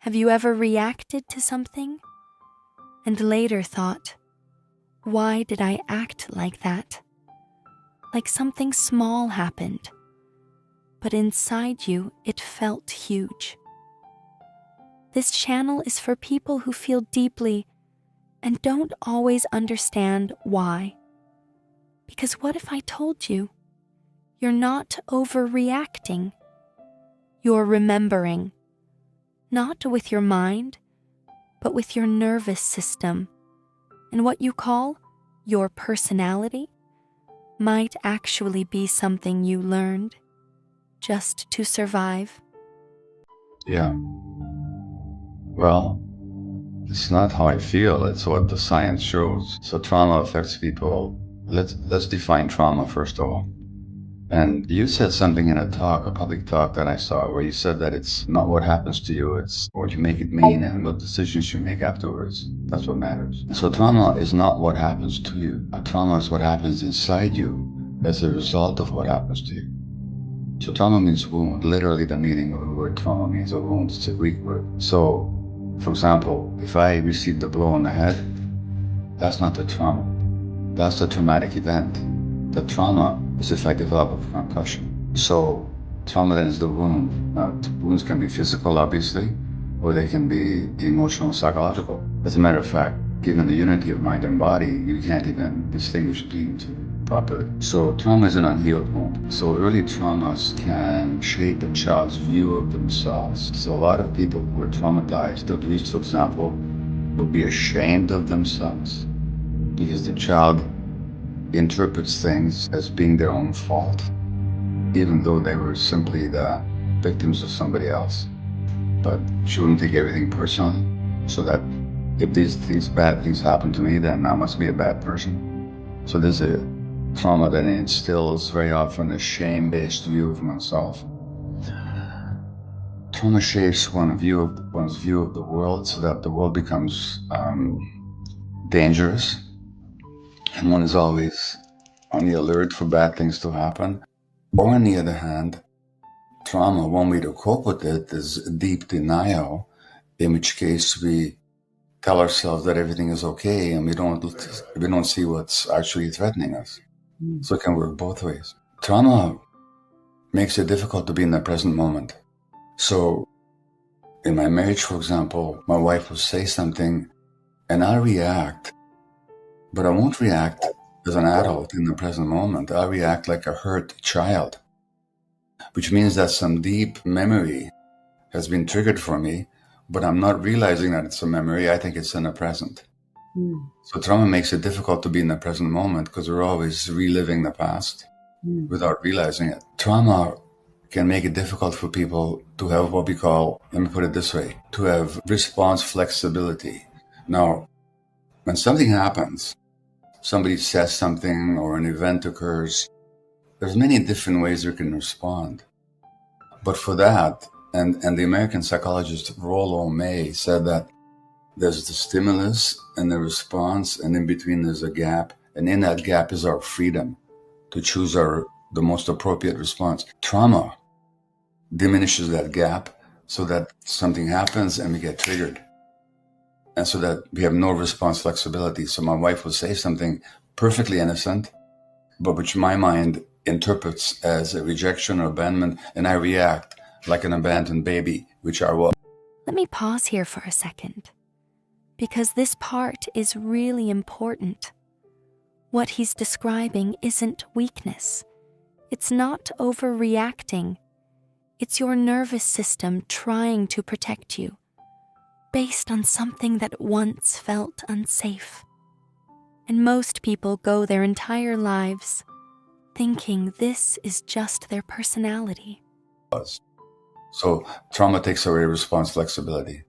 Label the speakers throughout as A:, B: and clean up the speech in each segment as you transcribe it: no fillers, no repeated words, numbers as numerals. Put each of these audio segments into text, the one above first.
A: Have you ever reacted to something and later thought, why did I act like that? Like something small happened, but inside you it felt huge. This channel is for people who feel deeply and don't always understand why. Because what if I told you, you're not overreacting, you're remembering, not with your mind, but with your nervous system, and what you call your personality might actually be something you learned just to survive.
B: Yeah. Well, it's not how I feel, it's what the science shows. So trauma affects people. Let's define trauma first of all. And you said something in a public talk that I saw, where you said that it's not what happens to you, it's what you make it mean and what decisions you make afterwards. That's what matters. So trauma is not what happens to you. Trauma is what happens inside you as a result of what happens to you. So trauma means wound. Literally the meaning of the word trauma means a wound. It's a Greek word. So, for example, if I received a blow on the head, that's not the trauma. That's a traumatic event. The trauma is if I develop a concussion. So trauma then is the wound. Wounds can be physical, obviously, or they can be emotional, psychological. As a matter of fact, given the unity of mind and body, you can't even distinguish between the two properly. So trauma is an unhealed wound. So early traumas can shape a child's view of themselves. So a lot of people who are traumatized, at least for example, will be ashamed of themselves because the child interprets things as being their own fault, even though they were simply the victims of somebody else. But shouldn't take everything personally, so that if these bad things happen to me, then I must be a bad person. So there's a trauma that instills very often a shame-based view of oneself. Trauma shapes one's view of the world, so that the world becomes dangerous, and one is always on the alert for bad things to happen. Or on the other hand, trauma, one way to cope with it is deep denial, in which case we tell ourselves that everything is okay and we don't see what's actually threatening us. So it can work both ways. Trauma makes it difficult to be in the present moment. So in my marriage, for example, my wife will say something and I'll react, but I won't react as an adult in the present moment. I'll react like a hurt child, which means that some deep memory has been triggered for me, but I'm not realizing that it's a memory. I think it's in the present. So trauma makes it difficult to be in the present moment because we're always reliving the past without realizing it. Trauma can make it difficult for people to have what we call, let me put it this way, to have response flexibility. Now, when something happens, somebody says something or an event occurs, there's many different ways we can respond. But for that, and the American psychologist Rollo May said that there's the stimulus and the response, and in between there's a gap, and in that gap is our freedom to choose the most appropriate response. Trauma diminishes that gap so that something happens and we get triggered, and so that we have no response flexibility. So my wife will say something perfectly innocent, but which my mind interprets as a rejection or abandonment, and I react like an abandoned baby, which I was.
A: Let me pause here for a second, because this part is really important. What he's describing isn't weakness. It's not overreacting. It's your nervous system trying to protect you, based on something that once felt unsafe. And most people go their entire lives thinking this is just their personality.
B: So trauma takes away response flexibility.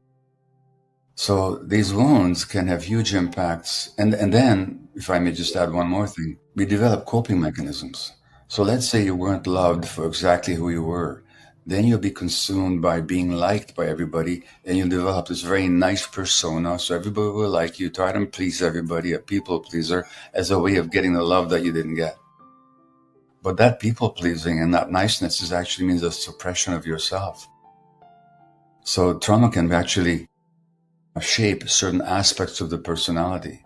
B: So these wounds can have huge impacts. And then, if I may just add one more thing, we develop coping mechanisms. So let's say you weren't loved for exactly who you were. Then you'll be consumed by being liked by everybody, and you'll develop this very nice persona. So everybody will like you, try to please everybody, a people pleaser, as a way of getting the love that you didn't get. But that people pleasing and that niceness actually means a suppression of yourself. So trauma can actually shape certain aspects of the personality.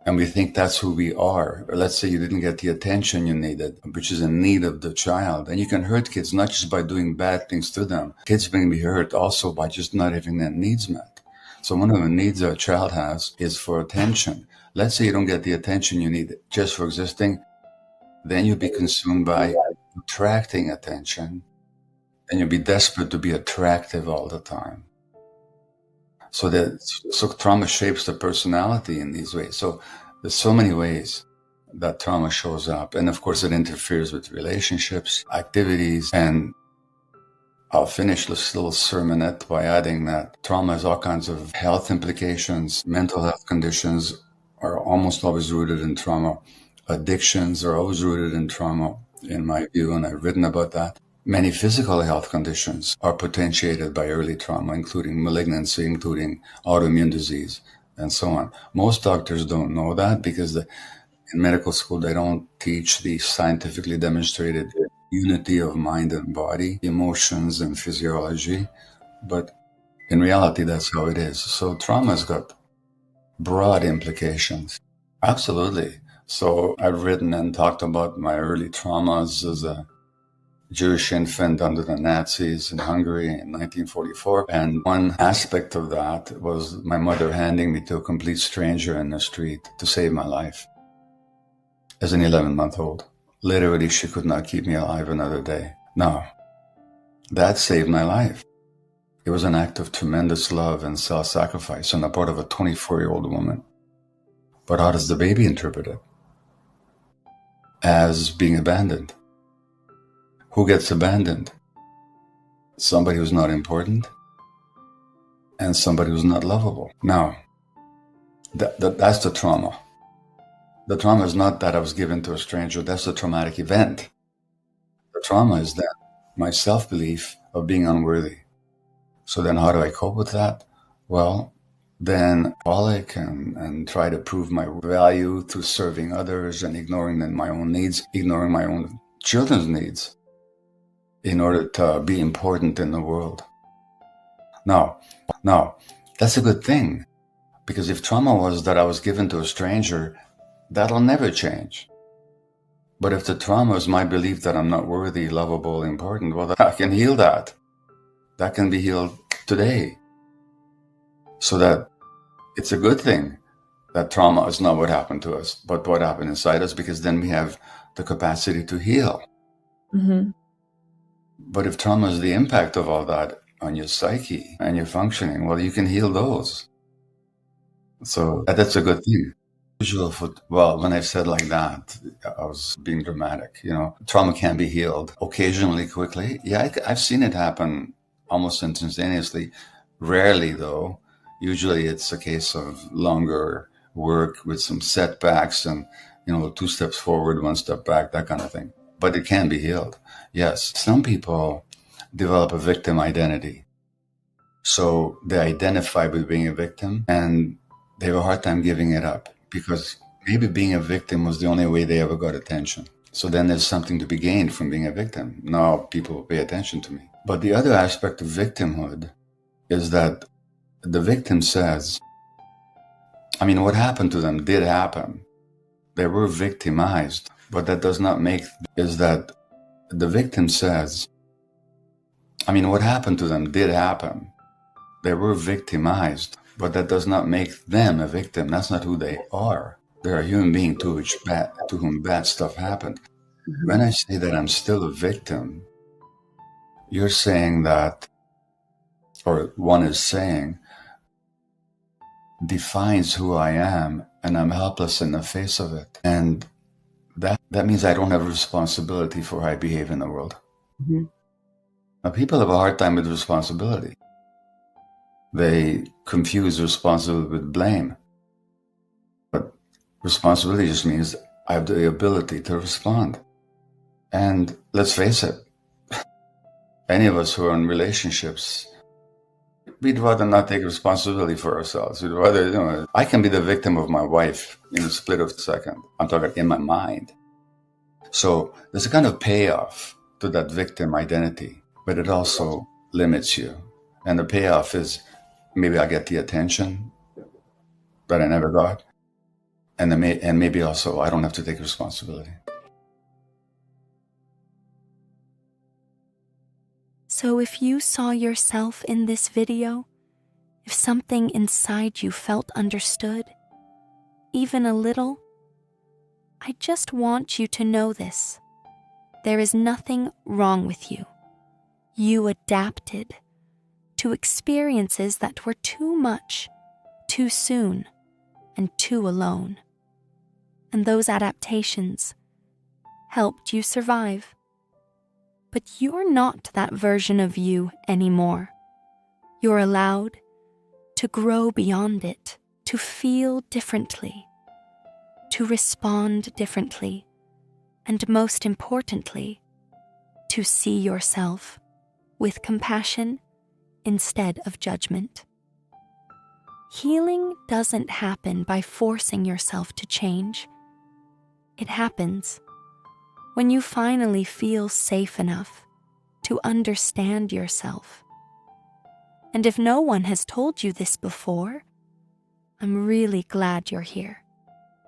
B: And we think that's who we are. Or let's say you didn't get the attention you needed, which is a need of the child. And you can hurt kids not just by doing bad things to them. Kids can be hurt also by just not having their needs met. So one of the needs a child has is for attention. Let's say you don't get the attention you need just for existing, then you'll be consumed by attracting attention, and you'll be desperate to be attractive all the time. So trauma shapes the personality in these ways. So there's so many ways that trauma shows up. And of course, it interferes with relationships, activities, and I'll finish this little sermonette by adding that trauma has all kinds of health implications. Mental health conditions are almost always rooted in trauma. Addictions are always rooted in trauma, in my view, and I've written about that. Many physical health conditions are potentiated by early trauma, including malignancy, including autoimmune disease, and so on. Most doctors don't know that because in medical school, they don't teach the scientifically demonstrated unity of mind and body, emotions and physiology. But in reality, that's how it is. So trauma's got broad implications. Absolutely. So I've written and talked about my early traumas as a Jewish infant under the Nazis in Hungary in 1944. And one aspect of that was my mother handing me to a complete stranger in the street to save my life as an 11-month-old. Literally, she could not keep me alive another day. Now, that saved my life. It was an act of tremendous love and self-sacrifice on the part of a 24-year-old woman. But how does the baby interpret it? As being abandoned. Who gets abandoned? Somebody who's not important and somebody who's not lovable. Now, that's the trauma. The trauma is not that I was given to a stranger. That's the traumatic event. The trauma is that my self-belief of being unworthy. So then how do I cope with that? Well, then alcoholic and try to prove my value through serving others and ignoring my own needs, ignoring my own children's needs in order to be important in the world. Now, that's a good thing, because if trauma was that I was given to a stranger, that'll never change. But if the trauma is my belief that I'm not worthy, lovable, important, well, I can heal that. That can be healed today. So that it's a good thing that trauma is not what happened to us, but what happened inside us, because then we have the capacity to heal.
C: Mm-hmm.
B: But if trauma is the impact of all that on your psyche and your functioning, well, you can heal those. So that's a good thing. Well, when I said like that, I was being dramatic. Trauma can be healed occasionally, quickly. Yeah, I've seen it happen almost instantaneously. Rarely, though. Usually it's a case of longer work with some setbacks and, 2 steps forward, 1 step back, that kind of thing. But it can be healed. Yes. Some people develop a victim identity. So they identify with being a victim and they have a hard time giving it up because maybe being a victim was the only way they ever got attention. So then there's something to be gained from being a victim. Now people pay attention to me. But the other aspect of victimhood is that the victim says, what happened to them did happen. They were victimized, but that does not make, is that the victim says, what happened to them did happen. They were victimized, but that does not make them a victim. That's not who they are. They're a human being to whom bad stuff happened. Mm-hmm. When I say that I'm still a victim, you're saying that, or one is saying, defines who I am, and I'm helpless in the face of it. And that means I don't have responsibility for how I behave in the world.
C: Mm-hmm.
B: Now, people have a hard time with responsibility. They confuse responsibility with blame. But responsibility just means I have the ability to respond. And let's face it, any of us who are in relationships, we'd rather not take responsibility for ourselves. We'd rather, I can be the victim of my wife in a split of a second. I'm talking in my mind. So there's a kind of payoff to that victim identity, but it also limits you. And the payoff is maybe I get the attention that I never got. And maybe also I don't have to take responsibility.
A: So if you saw yourself in this video, if something inside you felt understood, even a little, I just want you to know this. There is nothing wrong with you. You adapted to experiences that were too much, too soon, and too alone. And those adaptations helped you survive. But you're not that version of you anymore. You're allowed to grow beyond it, to feel differently, to respond differently, and most importantly, to see yourself with compassion instead of judgment. Healing doesn't happen by forcing yourself to change. It happens when you finally feel safe enough to understand yourself. And if no one has told you this before, I'm really glad you're here.